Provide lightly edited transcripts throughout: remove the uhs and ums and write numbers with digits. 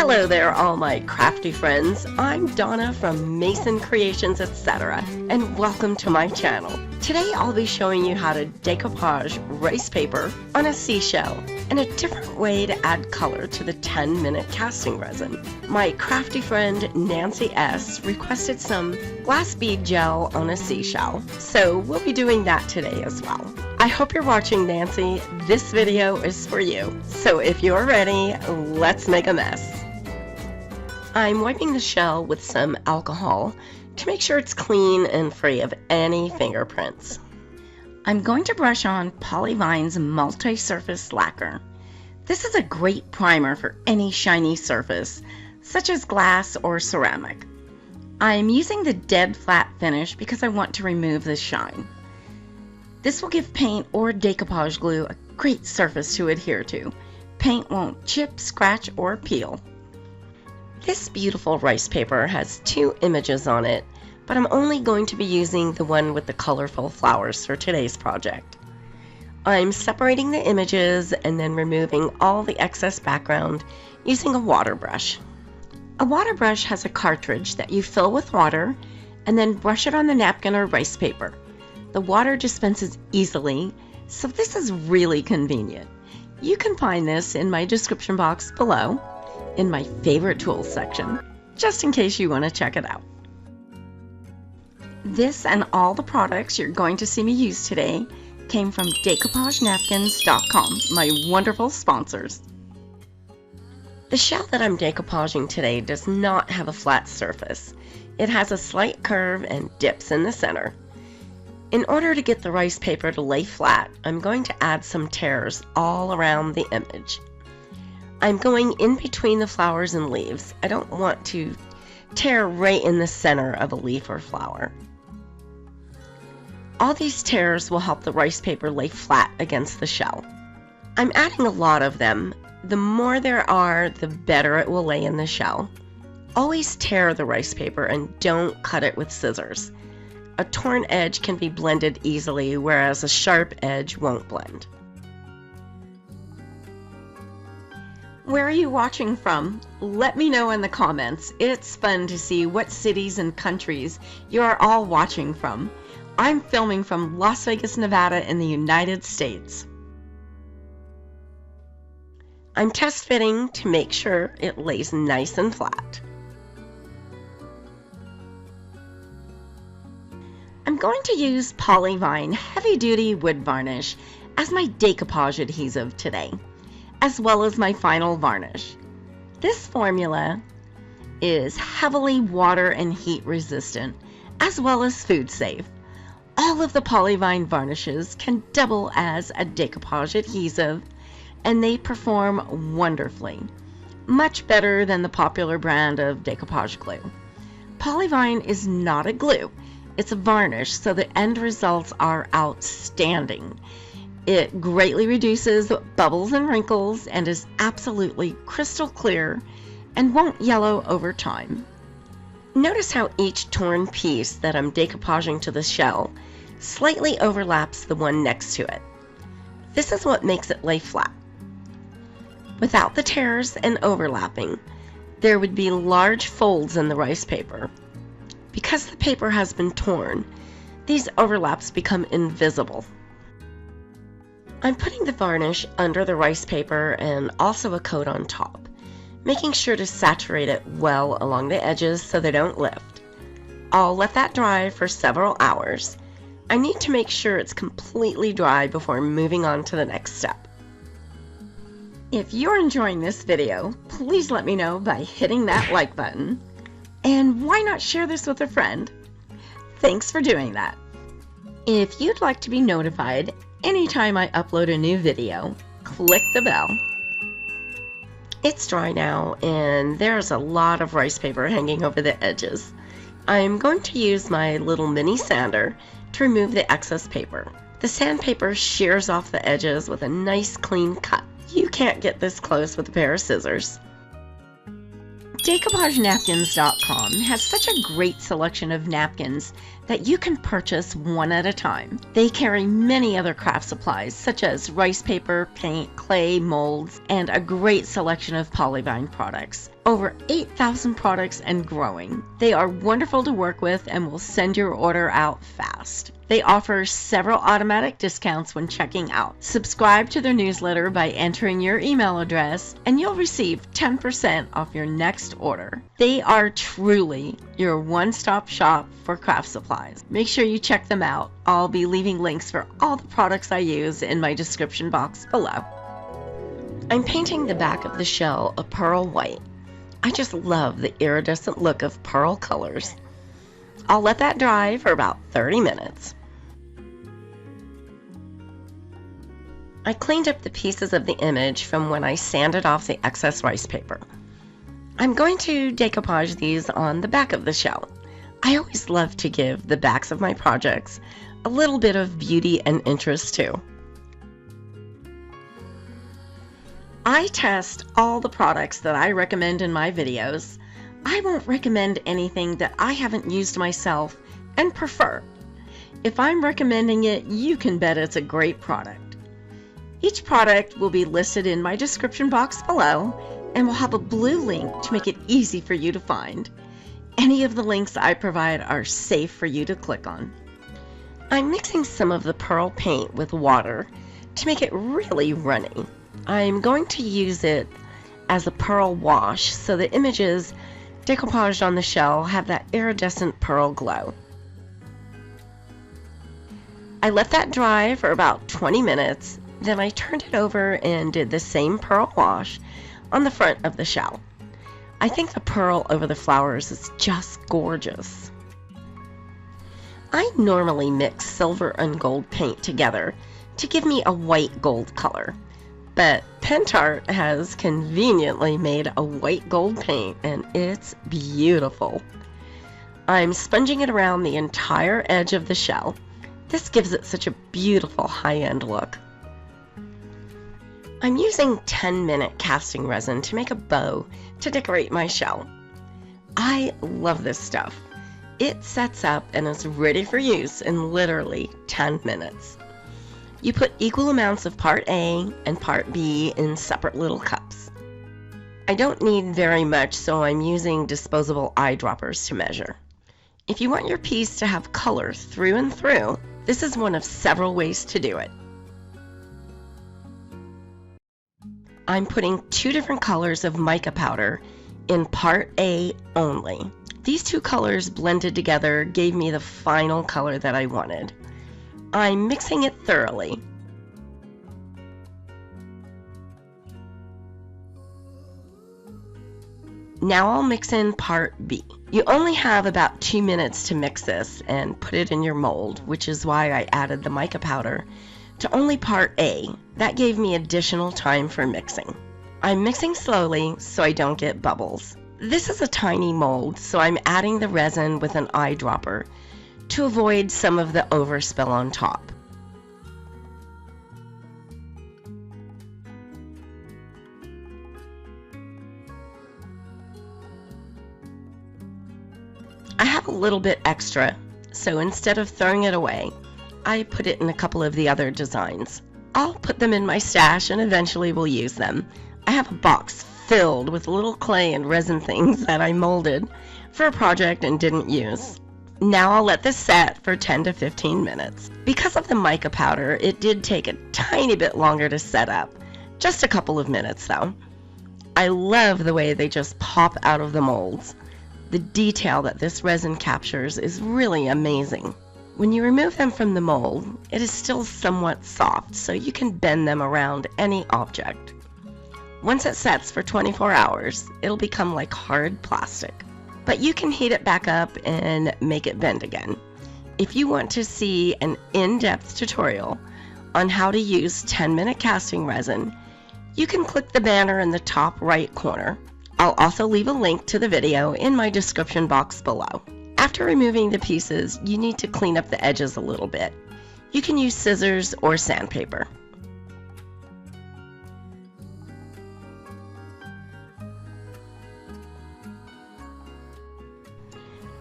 Hello there, all my crafty friends. I'm Donna from Mason Creations, etc., and welcome to my channel. Today I'll be showing you how to decoupage rice paper on a seashell and a different way to add color to the 10-minute casting resin. My crafty friend Nancy S. requested some glass bead gel on a seashell, so we'll be doing that today as well. I hope you're watching, Nancy. This video is for you. So if you're ready, let's make a mess. I'm wiping the shell with some alcohol to make sure it's clean and free of any fingerprints. I'm going to brush on Polyvine's multi-surface lacquer. This is a great primer for any shiny surface, such as glass or ceramic. I'm using the dead flat finish because I want to remove the shine. This will give paint or decoupage glue a great surface to adhere to. Paint won't chip, scratch, or peel. This beautiful rice paper has 2 images on it, but I'm only going to be using the one with the colorful flowers for today's project. I'm separating the images and then removing all the excess background using a water brush. A water brush has a cartridge that you fill with water and then brush it on the napkin or rice paper. The water dispenses easily, so this is really convenient. You can find this in my description box below, in my favorite tools section, just in case you want to check it out. This and all the products you're going to see me use today came from DecoupageNapkins.com, my wonderful sponsors. The shell that I'm decoupaging today does not have a flat surface. It has a slight curve and dips in the center. In order to get the rice paper to lay flat, I'm going to add some tears all around the image. I'm going in between the flowers and leaves. I don't want to tear right in the center of a leaf or flower. All these tears will help the rice paper lay flat against the shell. I'm adding a lot of them. The more there are, the better it will lay in the shell. Always tear the rice paper and don't cut it with scissors. A torn edge can be blended easily, whereas a sharp edge won't blend. Where are you watching from? Let me know in the comments. It's fun to see what cities and countries you are all watching from. I'm filming from Las Vegas, Nevada in the United States. I'm test fitting to make sure it lays nice and flat. I'm going to use Polyvine Heavy Duty Wood Varnish as my decoupage adhesive today, as well as my final varnish. This formula is heavily water and heat resistant, as well as food safe. All of the Polyvine varnishes can double as a decoupage adhesive, and they perform wonderfully, much better than the popular brand of decoupage glue. Polyvine is not a glue, it's a varnish, so the end results are outstanding. It greatly reduces bubbles and wrinkles and is absolutely crystal clear and won't yellow over time. Notice how each torn piece that I'm decoupaging to the shell slightly overlaps the one next to it. This is what makes it lay flat. Without the tears and overlapping, there would be large folds in the rice paper. Because the paper has been torn, these overlaps become invisible. I'm putting the varnish under the rice paper and also a coat on top, making sure to saturate it well along the edges so they don't lift. I'll let that dry for several hours. I need to make sure it's completely dry before moving on to the next step. If you're enjoying this video, please let me know by hitting that like button. And why not share this with a friend? Thanks for doing that. If you'd like to be notified anytime I upload a new video, click the bell. It's dry now, and there's a lot of rice paper hanging over the edges. I'm going to use my little mini sander to remove the excess paper. The sandpaper shears off the edges with a nice clean cut. You can't get this close with a pair of scissors. DecoupageNapkins.com has such a great selection of napkins that you can purchase one at a time. They carry many other craft supplies such as rice paper, paint, clay, molds, and a great selection of Polyvine products. Over 8,000 products and growing. They are wonderful to work with and will send your order out fast. They offer several automatic discounts when checking out. Subscribe to their newsletter by entering your email address and you'll receive 10% off your next order. They are truly your one-stop shop for craft supplies. Make sure you check them out. I'll be leaving links for all the products I use in my description box below. I'm painting the back of the shell a pearl white. I just love the iridescent look of pearl colors. I'll let that dry for about 30 minutes. I cleaned up the pieces of the image from when I sanded off the excess rice paper. I'm going to decoupage these on the back of the shell. I always love to give the backs of my projects a little bit of beauty and interest too. I test all the products that I recommend in my videos. I won't recommend anything that I haven't used myself and prefer. If I'm recommending it, you can bet it's a great product. Each product will be listed in my description box below and will have a blue link to make it easy for you to find. Any of the links I provide are safe for you to click on. I'm mixing some of the pearl paint with water to make it really runny. I'm going to use it as a pearl wash so the images decoupaged on the shell have that iridescent pearl glow. I let that dry for about 20 minutes, then I turned it over and did the same pearl wash on the front of the shell. I think the pearl over the flowers is just gorgeous. I normally mix silver and gold paint together to give me a white gold color. But Pentart has conveniently made a white gold paint and it's beautiful. I'm sponging it around the entire edge of the shell. This gives it such a beautiful high-end look. I'm using 10-minute casting resin to make a bow to decorate my shell. I love this stuff. It sets up and is ready for use in literally 10 minutes. You put equal amounts of part A and part B in separate little cups. I don't need very much, so I'm using disposable eyedroppers to measure. If you want your piece to have color through and through, this is one of several ways to do it. I'm putting 2 different colors of mica powder in part A only. These 2 colors blended together gave me the final color that I wanted. I'm mixing it thoroughly. Now I'll mix in part B. You only have about 2 minutes to mix this and put it in your mold, which is why I added the mica powder to only part A. That gave me additional time for mixing. I'm mixing slowly so I don't get bubbles. This is a tiny mold, so I'm adding the resin with an eyedropper to avoid some of the overspill on top. I have a little bit extra, so instead of throwing it away, I put it in a couple of the other designs. I'll put them in my stash and eventually will use them. I have a box filled with little clay and resin things that I molded for a project and didn't use. Now I'll let this set for 10 to 15 minutes. Because of the mica powder, it did take a tiny bit longer to set up. Just a couple of minutes though. I love the way they just pop out of the molds. The detail that this resin captures is really amazing. When you remove them from the mold, it is still somewhat soft, so you can bend them around any object. Once it sets for 24 hours, it'll become like hard plastic. But you can heat it back up and make it bend again. If you want to see an in-depth tutorial on how to use 10-minute casting resin, you can click the banner in the top right corner. I'll also leave a link to the video in my description box below. After removing the pieces, you need to clean up the edges a little bit. You can use scissors or sandpaper.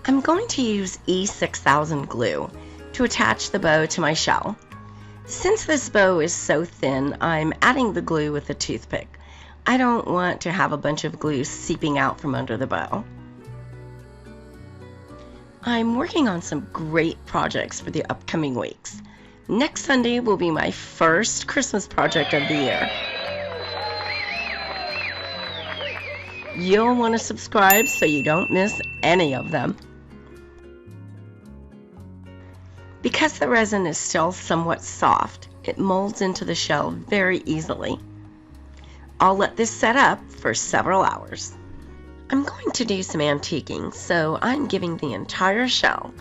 I'm going to use E6000 glue to attach the bow to my shell. Since this bow is so thin, I'm adding the glue with a toothpick. I don't want to have a bunch of glue seeping out from under the bow. I'm working on some great projects for the upcoming weeks. Next Sunday will be my first Christmas project of the year. You'll want to subscribe so you don't miss any of them. Because the resin is still somewhat soft, it molds into the shell very easily. I'll let this set up for several hours. I'm going to do some antiquing, so I'm giving the entire shell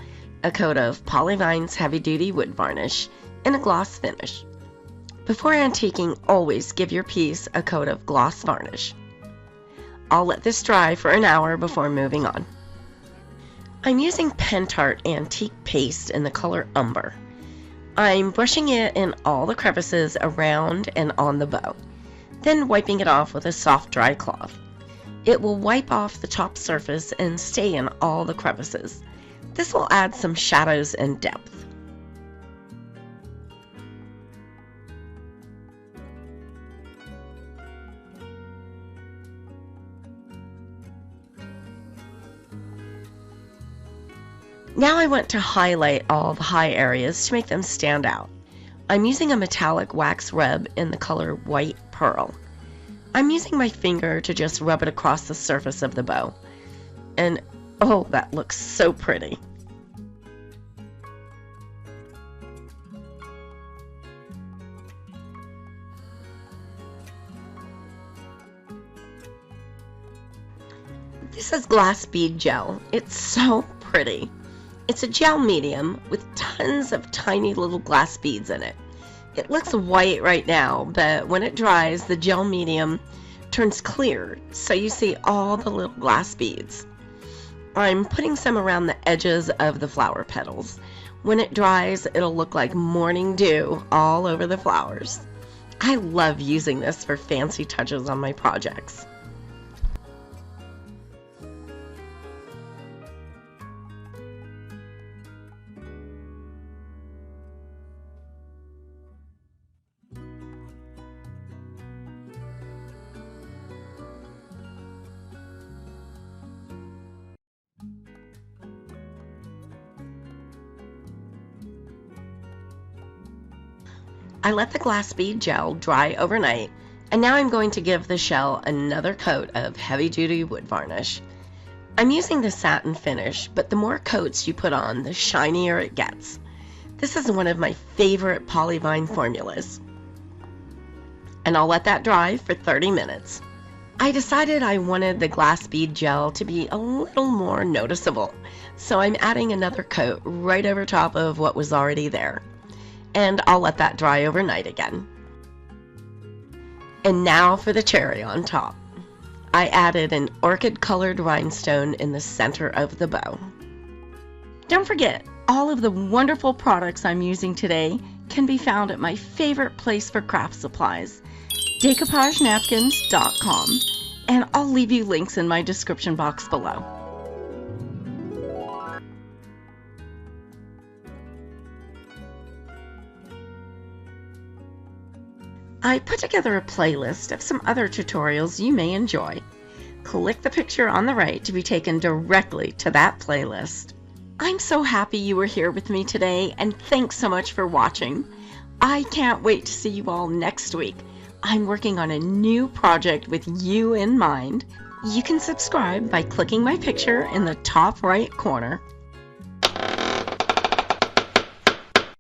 a coat of Polyvine's Heavy Duty Wood Varnish in a gloss finish. Before antiquing, always give your piece a coat of gloss varnish. I'll let this dry for an hour before moving on. I'm using Pentart Antique Paste in the color Umber. I'm brushing it in all the crevices around and on the bow, then wiping it off with a soft dry cloth. It will wipe off the top surface and stay in all the crevices. This will add some shadows and depth. Now I want to highlight all the high areas to make them stand out. I'm using a metallic wax rub in the color White Pearl. I'm using my finger to just rub it across the surface of the bow. And oh, that looks so pretty. This is glass bead gel. It's so pretty. It's a gel medium with tons of tiny little glass beads in it. It looks white right now, but when it dries, the gel medium turns clear, so you see all the little glass beads. I'm putting some around the edges of the flower petals. When it dries, it'll look like morning dew all over the flowers. I love using this for fancy touches on my projects. I let the glass bead gel dry overnight, and now I'm going to give the shell another coat of heavy-duty wood varnish. I'm using the satin finish, but the more coats you put on, the shinier it gets. This is one of my favorite Polyvine formulas. And I'll let that dry for 30 minutes. I decided I wanted the glass bead gel to be a little more noticeable, so I'm adding another coat right over top of what was already there. And I'll let that dry overnight again. And now for the cherry on top. I added an orchid-colored rhinestone in the center of the bow. Don't forget, all of the wonderful products I'm using today can be found at my favorite place for craft supplies, decoupagenapkins.com, and I'll leave you links in my description box below. I put together a playlist of some other tutorials you may enjoy. Click the picture on the right to be taken directly to that playlist. I'm so happy you were here with me today, and thanks so much for watching. I can't wait to see you all next week. I'm working on a new project with you in mind. You can subscribe by clicking my picture in the top right corner.